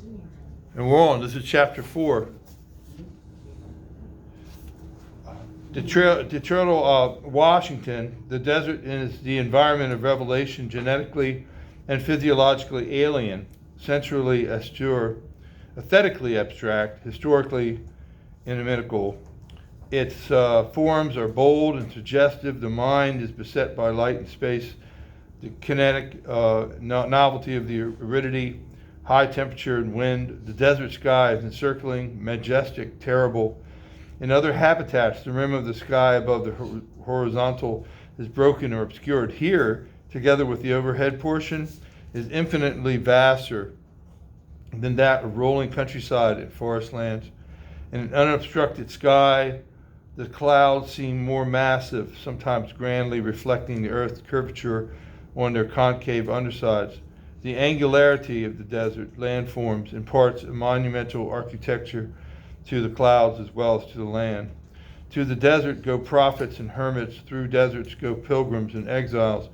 And we're on. This is chapter 4. Detroit, Washington, the desert is the environment of revelation, genetically and physiologically alien, sensually austere, aesthetically abstract, historically inimical. Its forms are bold and suggestive. The mind is beset by light and space, the kinetic novelty of the aridity, high temperature and wind. The desert sky is encircling, majestic, terrible. In other habitats, the rim of the sky above the horizontal is broken or obscured. Here, together with the overhead portion, is infinitely vaster than that of rolling countryside and forest lands. In an unobstructed sky, the clouds seem more massive, sometimes grandly reflecting the Earth's curvature on their concave undersides. The angularity of the desert landforms imparts a monumental architecture to the clouds as well as to the land. To the desert go prophets and hermits, through deserts go pilgrims and exiles.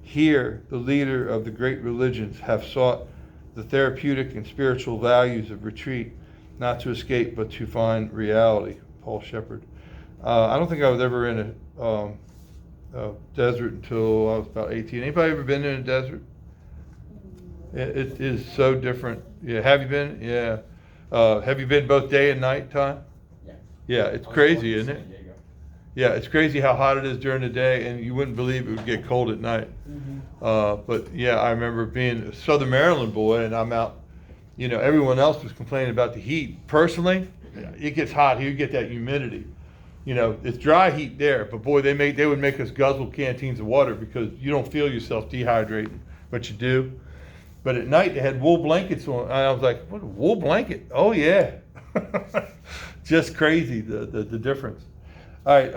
Here, the leader of the great religions have sought the therapeutic and spiritual values of retreat, not to escape but to find reality. Paul Shepard. I don't think I was ever in a desert until I was about 18. Anybody ever been in a desert? It is so different. Yeah, have you been? Yeah. Have you been both day and night time? Yeah. Yeah, it's crazy, isn't it? Yeah, it's crazy how hot it is during the day, and you wouldn't believe it would get cold at night. But yeah, I remember being a Southern Maryland boy, and I'm out. You know, everyone else was complaining about the heat. Personally, it gets hot here. You get that humidity. You know, it's dry heat there, but boy, they would make us guzzle canteens of water because you don't feel yourself dehydrating, but you do. But at night they had wool blankets on, and I was like, "What, a wool blanket? Oh yeah." Just crazy the difference. All right,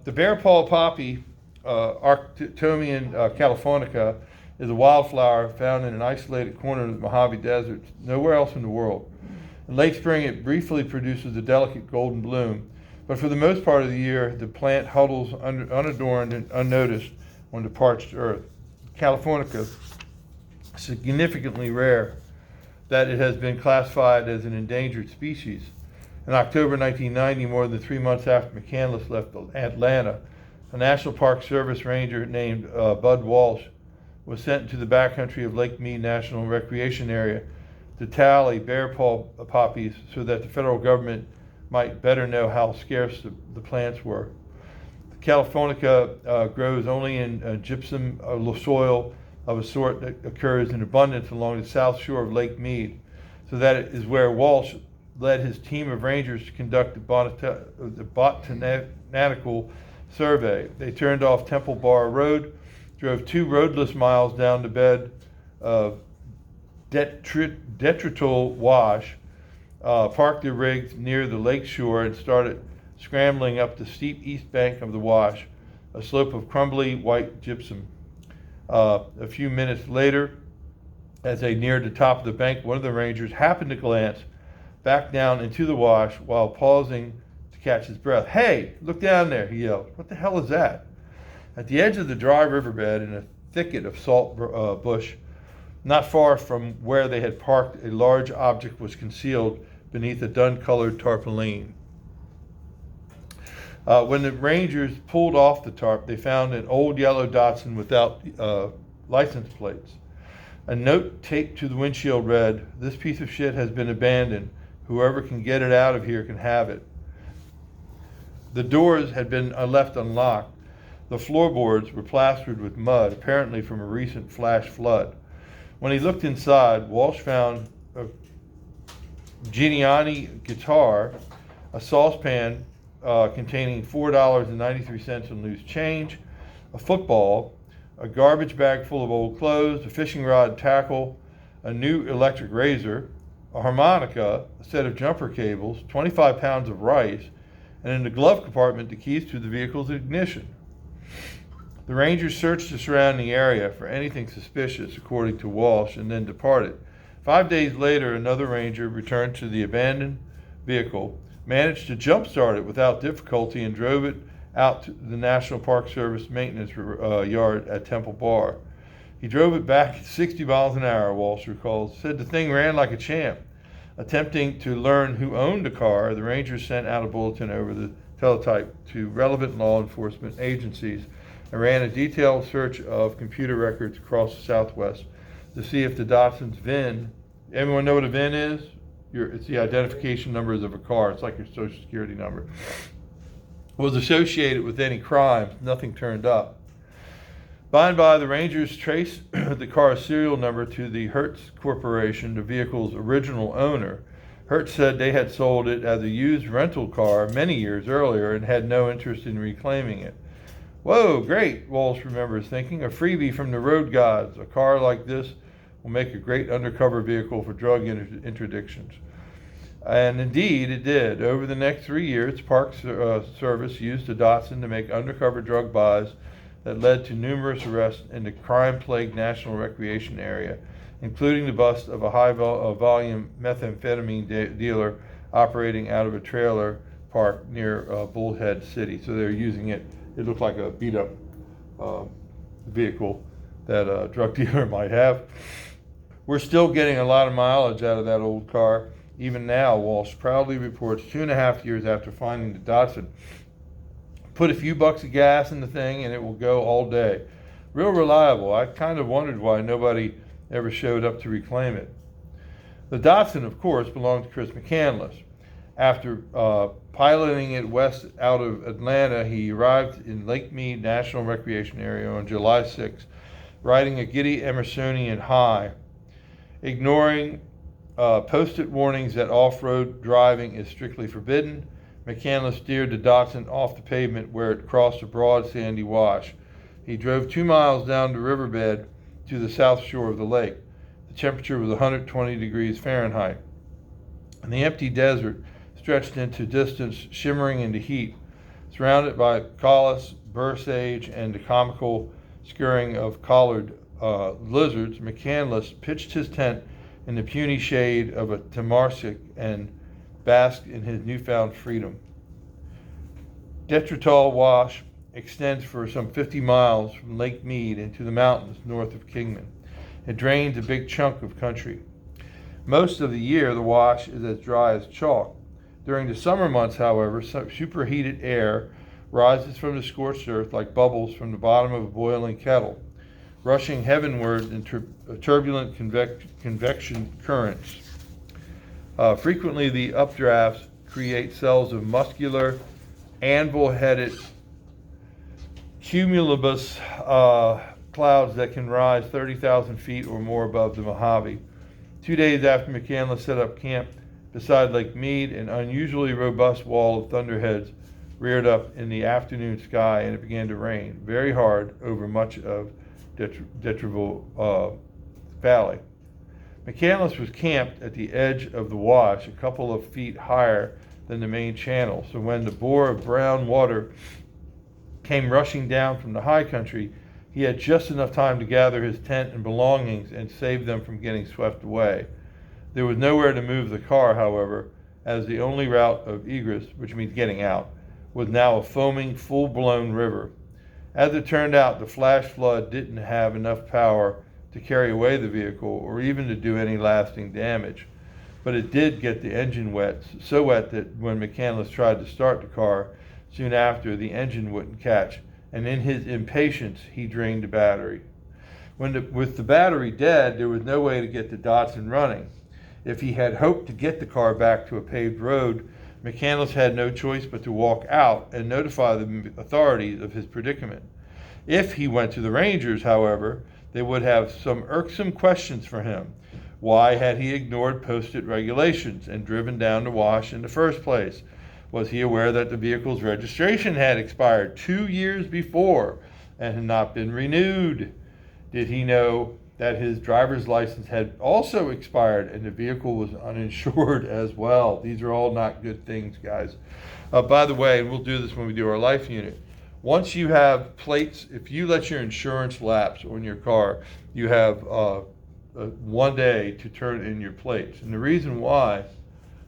the bear paw poppy, Arctomian californica, is a wildflower found in an isolated corner of the Mojave Desert, nowhere else in the world. In late spring, it briefly produces a delicate golden bloom, but for the most part of the year, the plant huddles unadorned and unnoticed on the parched earth. Californica, significantly rare, that it has been classified as an endangered species. In October 1990, more than 3 months after McCandless left Atlanta, a National Park Service ranger named Bud Walsh was sent to the backcountry of Lake Mead National Recreation Area to tally bear paw poppies so that the federal government might better know how scarce the plants were. The Californica grows only in gypsum soil of a sort that occurs in abundance along the south shore of Lake Mead, so that it is where Walsh led his team of rangers to conduct the botanical survey. They turned off Temple Bar Road, drove 2 roadless miles down the bed of Detrital Wash, parked their rigs near the lake shore, and started scrambling up the steep east bank of the Wash, a slope of crumbly white gypsum. A few minutes later, as they neared the top of the bank, one of the rangers happened to glance back down into the wash while pausing to catch his breath. "Hey, look down there," he yelled. "What the hell is that?" At the edge of the dry riverbed, in a thicket of salt bush, not far from where they had parked, a large object was concealed beneath a dun-colored tarpaulin. When the rangers pulled off the tarp, they found an old yellow Datsun without license plates. A note taped to the windshield read, "This piece of shit has been abandoned. Whoever can get it out of here can have it." The doors had been left unlocked. The floorboards were plastered with mud, apparently from a recent flash flood. When he looked inside, Walsh found a Giuliani guitar, a saucepan containing $4.93 in loose change, a football, a garbage bag full of old clothes, a fishing rod tackle, a new electric razor, a harmonica, a set of jumper cables, 25 pounds of rice, and in the glove compartment the keys to the vehicle's ignition. The rangers searched the surrounding area for anything suspicious, according to Walsh, and then departed. 5 days later, another ranger returned to the abandoned vehicle, managed to jump-start it without difficulty, and drove it out to the National Park Service maintenance yard at Temple Bar. He drove it back at 60 miles an hour, Walsh recalls. Said the thing ran like a champ. Attempting to learn who owned the car, the Rangers sent out a bulletin over the teletype to relevant law enforcement agencies and ran a detailed search of computer records across the Southwest to see if the Datsun's VIN, everyone know what a VIN is? It's the identification numbers of a car. It's like your social security number. Was associated with any crime. Nothing turned up. By and by, the Rangers traced the car's serial number to the Hertz Corporation, the vehicle's original owner. Hertz said they had sold it as a used rental car many years earlier and had no interest in reclaiming it. Whoa, great, Walsh remembers thinking. A freebie from the road gods. A car like this will make a great undercover vehicle for drug interdictions. And indeed, it did. Over the next 3 years, Park Service used the Datsun to make undercover drug buys that led to numerous arrests in the crime-plagued National Recreation Area, including the bust of a high-volume methamphetamine dealer operating out of a trailer park near Bullhead City. So they're using it. It looked like a beat-up vehicle that a drug dealer might have. We're still getting a lot of mileage out of that old car. Even now, Walsh proudly reports 2.5 years after finding the Datsun. Put a few bucks of gas in the thing and it will go all day. Real reliable. I kind of wondered why nobody ever showed up to reclaim it. The Datsun, of course, belonged to Chris McCandless. After piloting it west out of Atlanta, he arrived in Lake Mead National Recreation Area on July 6, riding a giddy Emersonian high, ignoring posted warnings that off-road driving is strictly forbidden. McCandless steered the Datsun off the pavement where it crossed a broad sandy wash. He drove 2 miles down the riverbed to the south shore of the lake. The temperature was 120 degrees Fahrenheit. And the empty desert stretched into distance, shimmering in the heat. Surrounded by collis, burr sage, and the comical scurrying of collared lizards, McCandless pitched his tent in the puny shade of a tamarack and basked in his newfound freedom. Detrital Wash extends for some 50 miles from Lake Mead into the mountains north of Kingman. It drains a big chunk of country. Most of the year, the wash is as dry as chalk. During the summer months, however, superheated air rises from the scorched earth like bubbles from the bottom of a boiling kettle, rushing heavenward in turbulent convection currents. Frequently, the updrafts create cells of muscular, anvil-headed cumulus clouds that can rise 30,000 feet or more above the Mojave. 2 days after McCandless set up camp beside Lake Mead, an unusually robust wall of thunderheads reared up in the afternoon sky, and it began to rain very hard over much of Detrital Valley. McCandless was camped at the edge of the wash, a couple of feet higher than the main channel, so when the bore of brown water came rushing down from the high country, he had just enough time to gather his tent and belongings and save them from getting swept away. There was nowhere to move the car, however, as the only route of egress, which means getting out, was now a foaming, full-blown river. As it turned out, the flash flood didn't have enough power to carry away the vehicle or even to do any lasting damage. But it did get the engine wet, so wet that when McCandless tried to start the car, soon after, the engine wouldn't catch, and in his impatience, he drained the battery. With the battery dead, there was no way to get the Datsun running. If he had hoped to get the car back to a paved road, McCandless had no choice but to walk out and notify the authorities of his predicament. If he went to the Rangers, however, they would have some irksome questions for him. Why had he ignored posted regulations and driven down the wash in the first place? Was he aware that the vehicle's registration had expired 2 years before and had not been renewed? Did he know that his driver's license had also expired and the vehicle was uninsured as well? These are all not good things, guys. By the way, and we'll do this when we do our life unit, once you have plates, if you let your insurance lapse on your car, you have 1 day to turn in your plates. And the reason why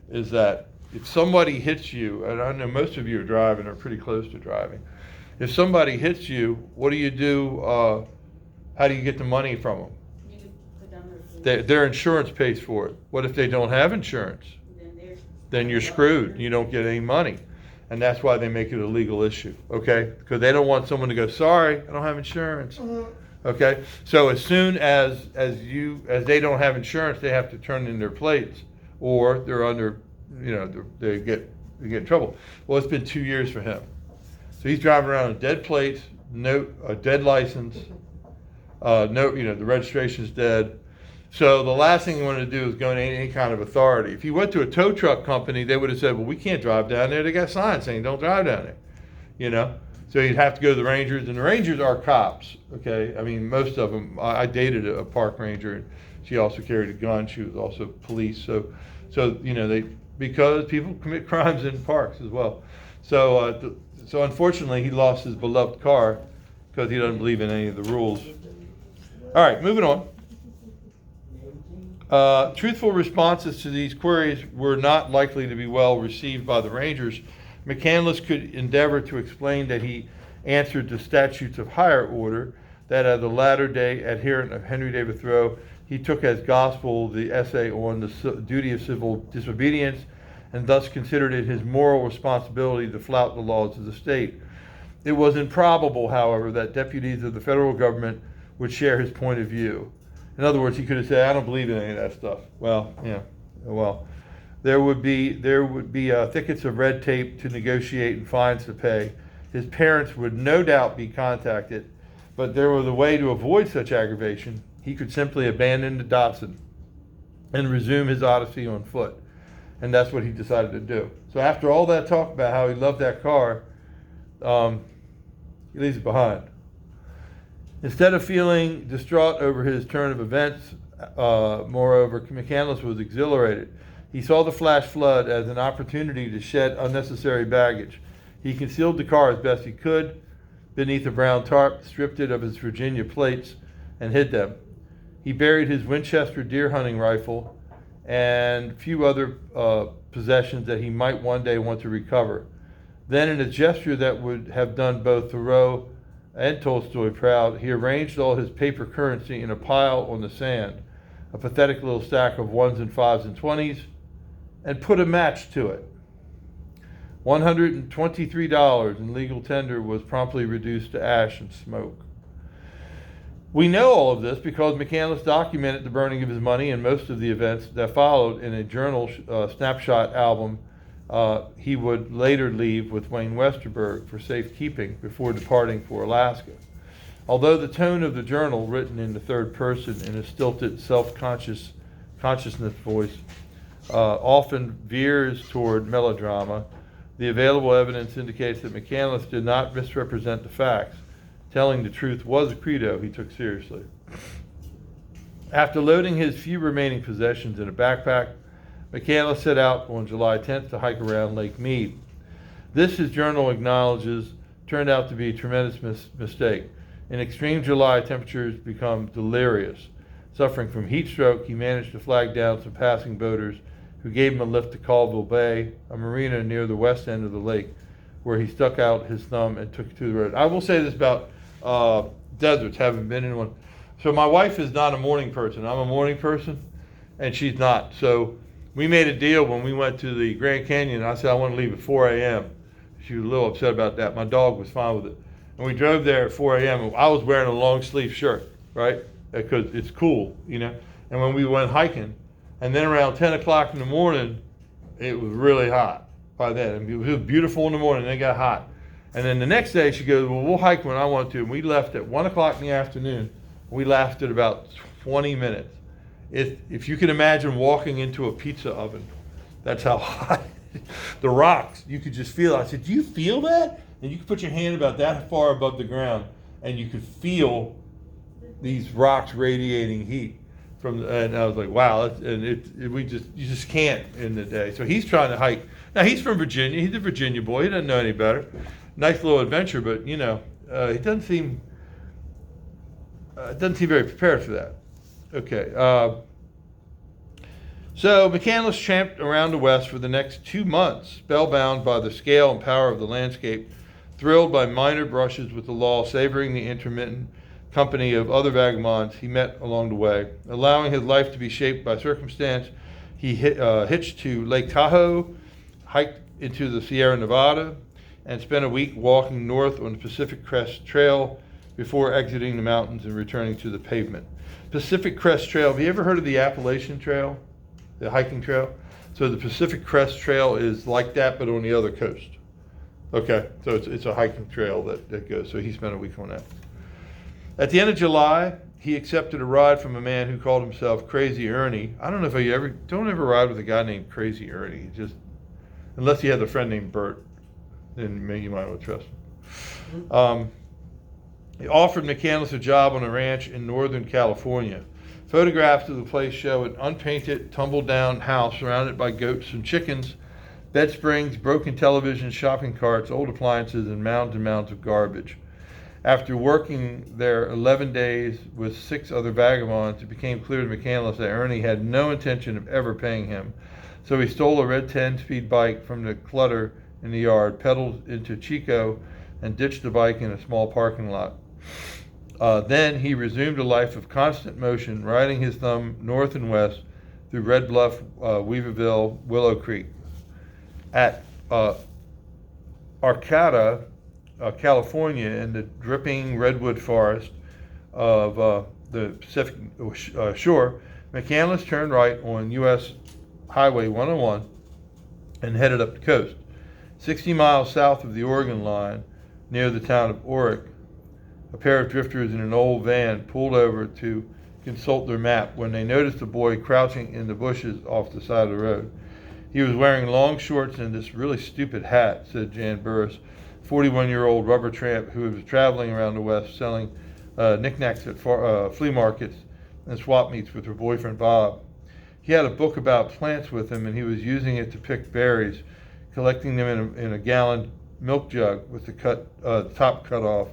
is that if somebody hits you, and I know most of you are driving or pretty close to driving, if somebody hits you, what do? How do you get the money from them? You can put down their Their insurance pays for it. What if they don't have insurance? Then you're screwed. You don't get any money. And that's why they make it a legal issue, okay? Because they don't want someone to go, sorry, I don't have insurance. Okay? So as soon as they don't have insurance, they have to turn in their plates, or they're under, they get in trouble. Well, it's been 2 years for him. So he's driving around with dead plates, a dead license, the registration's dead. So the last thing you want to do is go into any kind of authority. If you went to a tow truck company, they would have said, well, we can't drive down there. They got signs saying don't drive down there, So you'd have to go to the Rangers, and the Rangers are cops, okay? I mean, most of them. I dated a park ranger, and she also carried a gun. She was also police. So because people commit crimes in parks as well. So unfortunately, he lost his beloved car because he doesn't believe in any of the rules. All right, moving on. Truthful responses to these queries were not likely to be well received by the Rangers. McCandless could endeavor to explain that he answered the statutes of higher order, that as a latter-day adherent of Henry David Thoreau, he took as gospel the essay on the duty of civil disobedience, and thus considered it his moral responsibility to flout the laws of the state. It was improbable, however, that deputies of the federal government would share his point of view. In other words, he could have said, I don't believe in any of that stuff. Well, there would be thickets of red tape to negotiate and fines to pay. His parents would no doubt be contacted, but there was a way to avoid such aggravation. He could simply abandon the Datsun and resume his odyssey on foot. And that's what he decided to do. So after all that talk about how he loved that car, he leaves it behind. Instead of feeling distraught over his turn of events, moreover, McCandless was exhilarated. He saw the flash flood as an opportunity to shed unnecessary baggage. He concealed the car as best he could beneath a brown tarp, stripped it of its Virginia plates, and hid them. He buried his Winchester deer hunting rifle and a few other possessions that he might one day want to recover. Then, in a gesture that would have done both Thoreau and Tolstoy proud, he arranged all his paper currency in a pile on the sand, a pathetic little stack of 1s and 5s and 20s, and put a match to it. $123 in legal tender was promptly reduced to ash and smoke. We know all of this because McCandless documented the burning of his money and most of the events that followed in a journal snapshot album he would later leave with Wayne Westerberg for safekeeping before departing for Alaska. Although the tone of the journal, written in the third person in a stilted, self-consciousness voice, often veers toward melodrama, the available evidence indicates that McCandless did not misrepresent the facts. Telling the truth was a credo he took seriously. After loading his few remaining possessions in a backpack, McCandless set out on July 10th to hike around Lake Mead. This, his journal acknowledges, turned out to be a tremendous mistake. In extreme July, temperatures become delirious. Suffering from heat stroke, he managed to flag down some passing boaters who gave him a lift to Colville Bay, a marina near the west end of the lake, where he stuck out his thumb and took to the road. I will say this about deserts, having been in one. So my wife is not a morning person. I'm a morning person, and she's not. So we made a deal when we went to the Grand Canyon. I said, I want to leave at 4 a.m. She was a little upset about that. My dog was fine with it. And we drove there at 4 a.m. and I was wearing a long sleeve shirt, right? Because it's cool, And when we went hiking, and then around 10 o'clock in the morning, it was really hot by then. It was beautiful in the morning, and it got hot. And then the next day she goes, well, we'll hike when I want to. And we left at 1 o'clock in the afternoon. We lasted about 20 minutes. If you can imagine walking into a pizza oven, that's how hot. The rocks, you could just feel it. I said, do you feel that? And you could put your hand about that far above the ground, and you could feel these rocks radiating heat and I was like, wow, you just can't in the day. So he's trying to hike. Now he's from Virginia. He's a Virginia boy. He doesn't know any better. Nice little adventure, but he doesn't seem very prepared for that. Okay. So McCandless tramped around the West for the next 2 months, spellbound by the scale and power of the landscape, thrilled by minor brushes with the law, savoring the intermittent company of other vagabonds he met along the way. Allowing his life to be shaped by circumstance, he hitched to Lake Tahoe, hiked into the Sierra Nevada, and spent a week walking north on the Pacific Crest Trail before exiting the mountains and returning to the pavement. Pacific Crest Trail, have you ever heard of the Appalachian Trail, the hiking trail? So the Pacific Crest Trail is like that, but on the other coast. Okay, so it's a hiking trail that goes, so he spent a week on that. At the end of July, he accepted a ride from a man who called himself Crazy Ernie. I don't know if don't ever ride with a guy named Crazy Ernie, unless he had a friend named Bert, then maybe you might want to trust him. He offered McCandless a job on a ranch in Northern California. Photographs of the place show an unpainted, tumble-down house surrounded by goats and chickens, bed springs, broken televisions, shopping carts, old appliances, and mounds of garbage. After working there 11 days with 6 other vagabonds, it became clear to McCandless that Ernie had no intention of ever paying him. So he stole a red 10-speed bike from the clutter in the yard, pedaled into Chico, and ditched the bike in a small parking lot. Then he resumed a life of constant motion, riding his thumb north and west through Red Bluff, Weaverville, Willow Creek. At Arcata, California, in the dripping redwood forest of the Pacific shore, McCandless turned right on U.S. Highway 101 and headed up the coast. 60 miles south of the Oregon line, near the town of Orick, a pair of drifters in an old van pulled over to consult their map when they noticed a boy crouching in the bushes off the side of the road. He was wearing long shorts and this really stupid hat, said Jan Burris, 41-year-old rubber tramp who was traveling around the West selling knickknacks at flea markets and swap meets with her boyfriend Bob. He had a book about plants with him and he was using it to pick berries, collecting them in a gallon milk jug with the top cut off.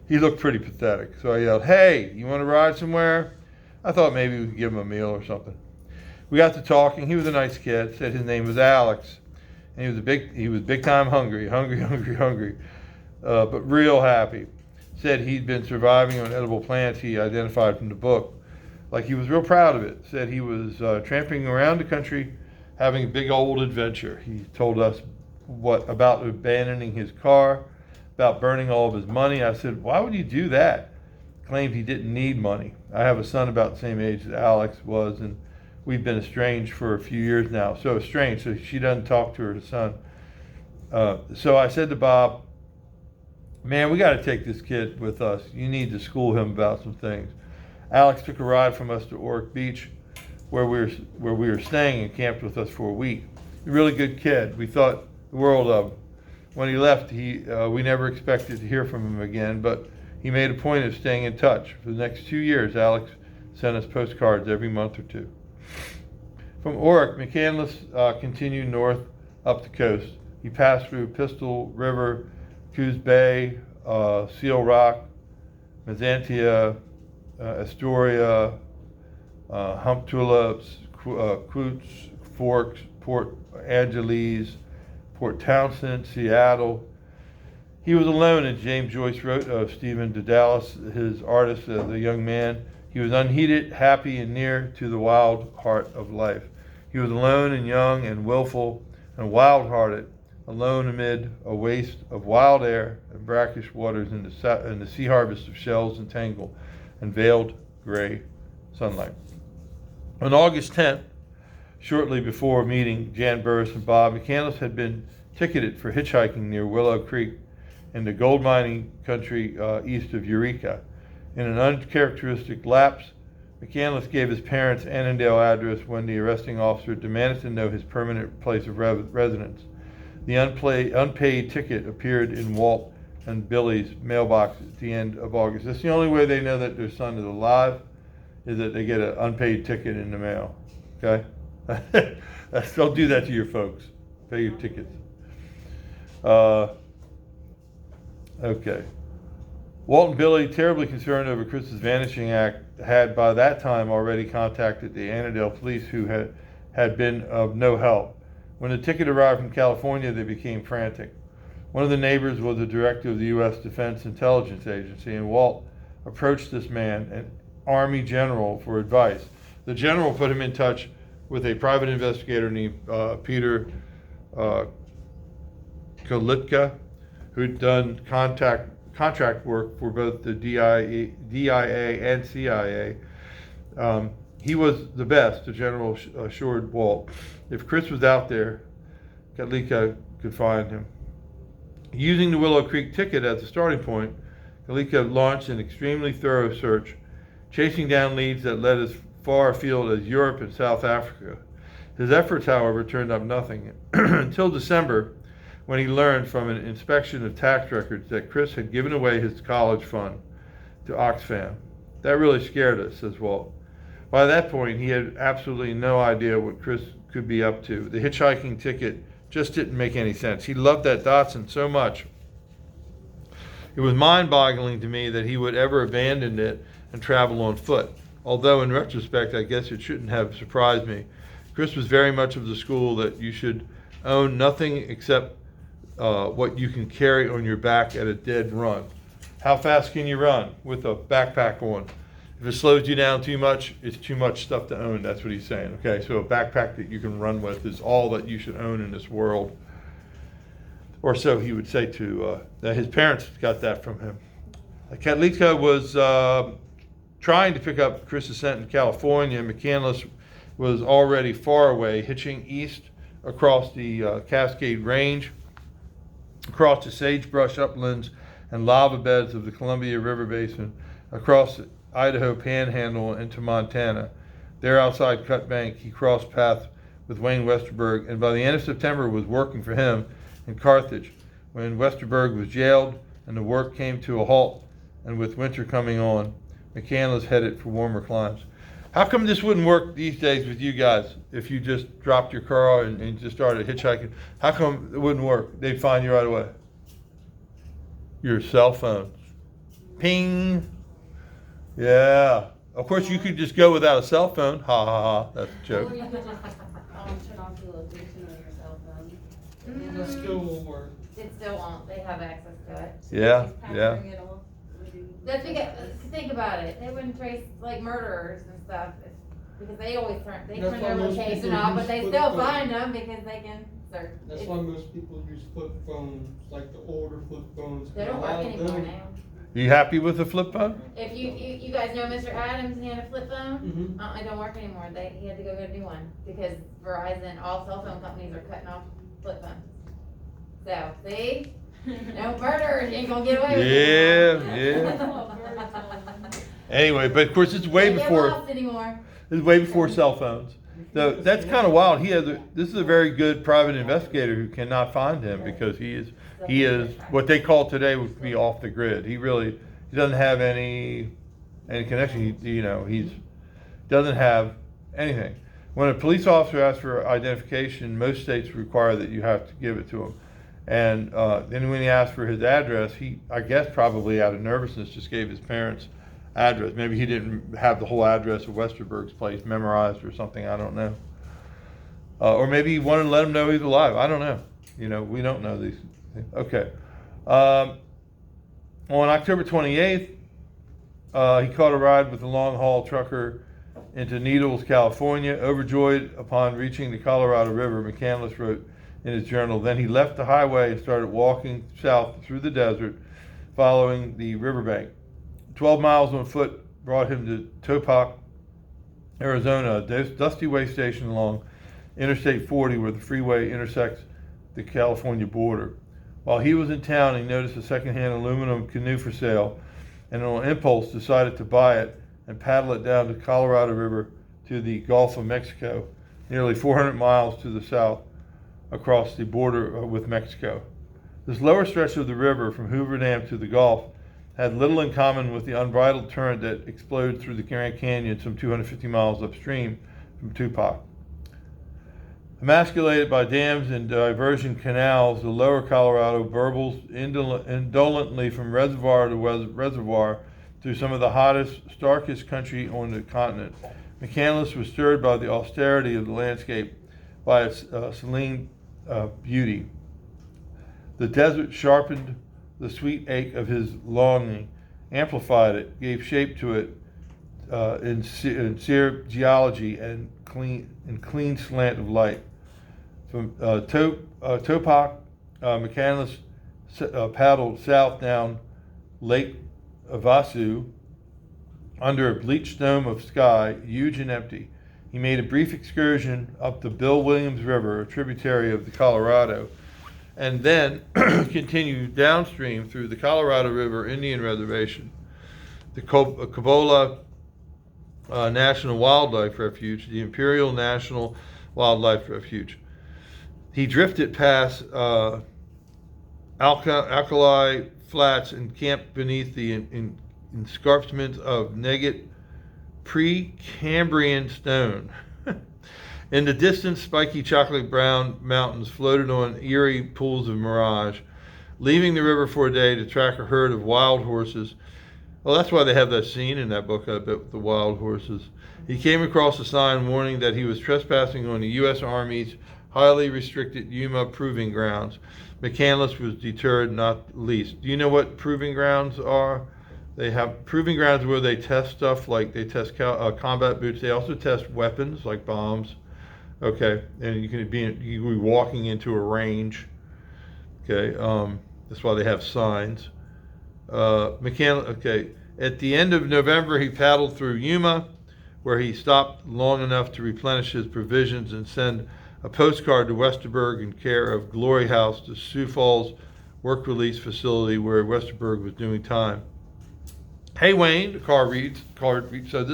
He looked pretty pathetic, so I yelled, "Hey, you want to ride somewhere?" I thought maybe we could give him a meal or something. We got to talking. He was a nice kid. Said his name was Alex, and he was big time hungry, but real happy. Said he'd been surviving on edible plants he identified from the book. Like he was real proud of it. Said he was tramping around the country, having a big old adventure. He told us about abandoning his car, about burning all of his money. I said, "Why would you do that?" Claimed he didn't need money. I have a son about the same age as Alex was, and we've been estranged for a few years now. So estranged, so she doesn't talk to her son. So I said to Bob, "Man, we got to take this kid with us. You need to school him about some things." Alex took a ride from us to Orick Beach, where we were staying, and camped with us for a week. A really good kid. We thought the world of him. When he left, we never expected to hear from him again, but he made a point of staying in touch. For the next 2 years, Alex sent us postcards every month or two. From Orick, McCandless continued north up the coast. He passed through Pistol River, Coos Bay, Seal Rock, Mazantia, Astoria, Hump Tulips, Coots, Forks, Port Angeles, Port Townsend, Seattle. He was alone, as James Joyce wrote of Stephen Dedalus, his artist, the young man. He was unheeded, happy, and near to the wild heart of life. He was alone and young and willful and wild-hearted, alone amid a waste of wild air and brackish waters in the sea harvest of shells and tangle and veiled gray sunlight. On August 10th, shortly before meeting Jan Burris and Bob, McCandless had been ticketed for hitchhiking near Willow Creek in the gold mining country east of Eureka. In an uncharacteristic lapse, McCandless gave his parents' Annandale address when the arresting officer demanded to know his permanent place of residence. The unpaid ticket appeared in Walt and Billy's mailbox at the end of August. That's the only way they know that their son is alive, is that they get an unpaid ticket in the mail. Okay? Don't do that to your folks. Pay your tickets. Okay. Walt and Billy, terribly concerned over Chris's vanishing act, had by that time already contacted the Annandale police, who had been of no help. When the ticket arrived from California, they became frantic. One of the neighbors was the director of the U.S. Defense Intelligence Agency, and Walt approached this man, an Army general, for advice. The general put him in touch with a private investigator named Peter Kalitka, who'd done contract work for both the DIA and CIA. He was the best, the general assured Walt. If Chris was out there, Kalitka could find him. Using the Willow Creek ticket as a starting point, Kalitka launched an extremely thorough search, chasing down leads that led as far afield as Europe and South Africa. His efforts, however, turned up nothing until December, when he learned from an inspection of tax records that Chris had given away his college fund to Oxfam. That really scared us, says Walt. By that point, he had absolutely no idea what Chris could be up to. The hitchhiking ticket just didn't make any sense. He loved that Datsun so much. It was mind-boggling to me that he would ever abandon it and travel on foot. Although in retrospect, I guess it shouldn't have surprised me. Chris was very much of the school that you should own nothing except what you can carry on your back at a dead run. How fast can you run with a backpack on? If it slows you down too much, it's too much stuff to own. That's what he's saying. Okay, so a backpack that you can run with is all that you should own in this world. Or so he would say to, that his parents got that from him. Kalitka was trying to pick up Chris's scent in California. McCandless was already far away, hitching east across the Cascade Range, across the sagebrush uplands and lava beds of the Columbia River Basin, across the Idaho Panhandle into Montana. There outside Cut Bank, he crossed paths with Wayne Westerberg, and by the end of September was working for him in Carthage. When Westerberg was jailed and the work came to a halt, and with winter coming on, McCandless headed for warmer climes. How come this wouldn't work these days with you guys if you just dropped your car and just started hitchhiking? How come it wouldn't work? They'd find you right away. Your cell phone. Ping. Yeah. Of course, you could just go without a cell phone. Ha ha ha. That's a joke. Or you could just turn off the location on your cell phone. That still won't work. It still won't, they have access to it. Yeah, Just yeah. powering it off. That's because, think about it, they wouldn't trace like murderers and stuff, because they always turn That's their why most location people off, but use they flip still phones. find them because they can search. That's why most people use flip phones, like the older flip phones. They don't A work lot of anymore them- now. You happy with the flip phone? If you guys know Mr. Adams, he had a flip phone, Mhm. it don't work anymore, he had to go get a new one, because Verizon, all cell phone companies are cutting off flip phones. So, see, no murderers ain't gonna get away with it. Yeah. Anyway, but of course it's way Can't get before lost anymore. cell phones. So that's kind of wild. This is a very good private investigator who cannot find him because he is what they call today would be off the grid. He doesn't have any connection. He doesn't have anything. When a police officer asks for identification, most states require that you have to give it to him. And then when he asked for his address, he, I guess probably out of nervousness, just gave his parents' address. Maybe he didn't have the whole address of Westerberg's place memorized or something, I don't know. Or maybe he wanted to let him know he's alive, I don't know. We don't know these things. Okay. On October 28th, he caught a ride with a long-haul trucker into Needles, California. Overjoyed upon reaching the Colorado River, McCandless wrote in his journal, then he left the highway and started walking south through the desert, following the riverbank. 12 miles on foot brought him to Topak, Arizona, a dusty way station along Interstate 40 where the freeway intersects the California border. While he was in town, he noticed a secondhand aluminum canoe for sale, and on impulse decided to buy it and paddle it down the Colorado River to the Gulf of Mexico, nearly 400 miles to the south across the border with Mexico. This lower stretch of the river from Hoover Dam to the Gulf had little in common with the unbridled torrent that exploded through the Grand Canyon some 250 miles upstream from Tupac. Emasculated by dams and diversion canals, the lower Colorado burbles indolently from reservoir to reservoir through some of the hottest, starkest country on the continent. McCandless was stirred by the austerity of the landscape, by its serene beauty. The desert sharpened the sweet ache of his longing, amplified it, gave shape to it in sheer geology and clean slant of light. From Topak, McCandless paddled south down Lake Havasu under a bleached dome of sky, huge and empty. He made a brief excursion up the Bill Williams River, a tributary of the Colorado, and then continued downstream through the Colorado River Indian Reservation, the Cobola National Wildlife Refuge, the Imperial National Wildlife Refuge. He drifted past Alkali Flats and camped beneath the escarpment of Negat Precambrian stone. In the distance, spiky chocolate brown mountains floated on eerie pools of mirage. Leaving the river for a day to track a herd of wild horses. Well, that's why they have that scene in that book, I bet, with the wild horses. He came across a sign warning that he was trespassing on the U.S. Army's highly restricted Yuma proving grounds. McCandless was deterred, not least. Do you know what proving grounds are? They have proving grounds where they test stuff, like they test combat boots. They also test weapons, like bombs. Okay, and you can be walking into a range. Okay, that's why they have signs. Okay, at the end of November, he paddled through Yuma, where he stopped long enough to replenish his provisions and send a postcard to Westerberg in care of Glory House, the Sioux Falls work release facility where Westerberg was doing time. Hey Wayne, the card reads. So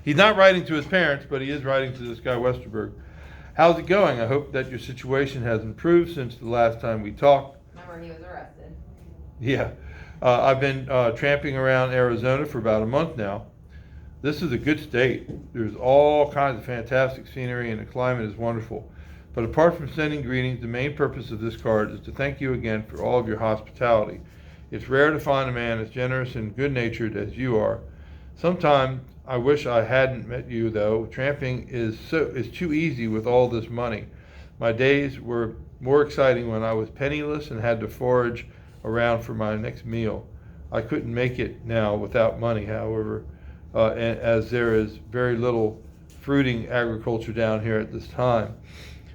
he's not writing to his parents, but he is writing to this guy Westerberg. How's it going? I hope that your situation has improved since the last time we talked. Remember, he was arrested. Yeah. I've been tramping around Arizona for about a month now. This is a good state. There's all kinds of fantastic scenery and the climate is wonderful. But apart from sending greetings, the main purpose of this card is to thank you again for all of your hospitality. It's rare to find a man as generous and good-natured as you are. Sometimes I wish I hadn't met you, though. Tramping is too easy with all this money. My days were more exciting when I was penniless and had to forage around for my next meal. I couldn't make it now without money, however, as there is very little fruiting agriculture down here at this time.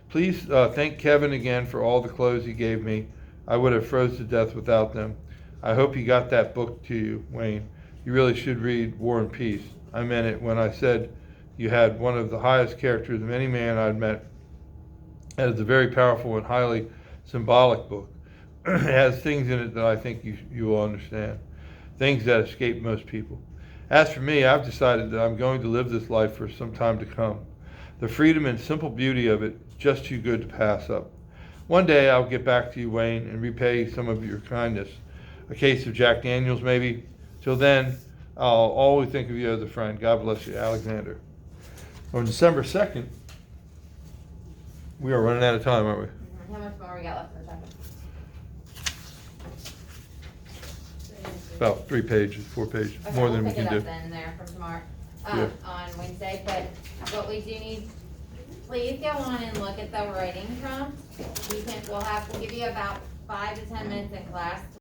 Please thank Kevin again for all the clothes he gave me. I would have froze to death without them. I hope he got that book to you, Wayne. You really should read War and Peace. I meant it when I said you had one of the highest characters of any man I'd met. It is a very powerful and highly symbolic book. It has things in it that I think you will understand, things that escape most people. As for me, I've decided that I'm going to live this life for some time to come. The freedom and simple beauty of it is just too good to pass up. One day I'll get back to you, Wayne, and repay some of your kindness. A case of Jack Daniels, maybe. Till then, I'll always think of you as a friend. God bless you, Alexander. On December 2nd, we are running out of time, aren't we? How much more we got left for the second? About 3 pages, 4 pages, Okay, more than we'll we pick can it do. up then there from tomorrow, Yeah. on Wednesday, but what we do need, please go on and look at the writing prompt. We'll give you about 5 to 10 minutes in class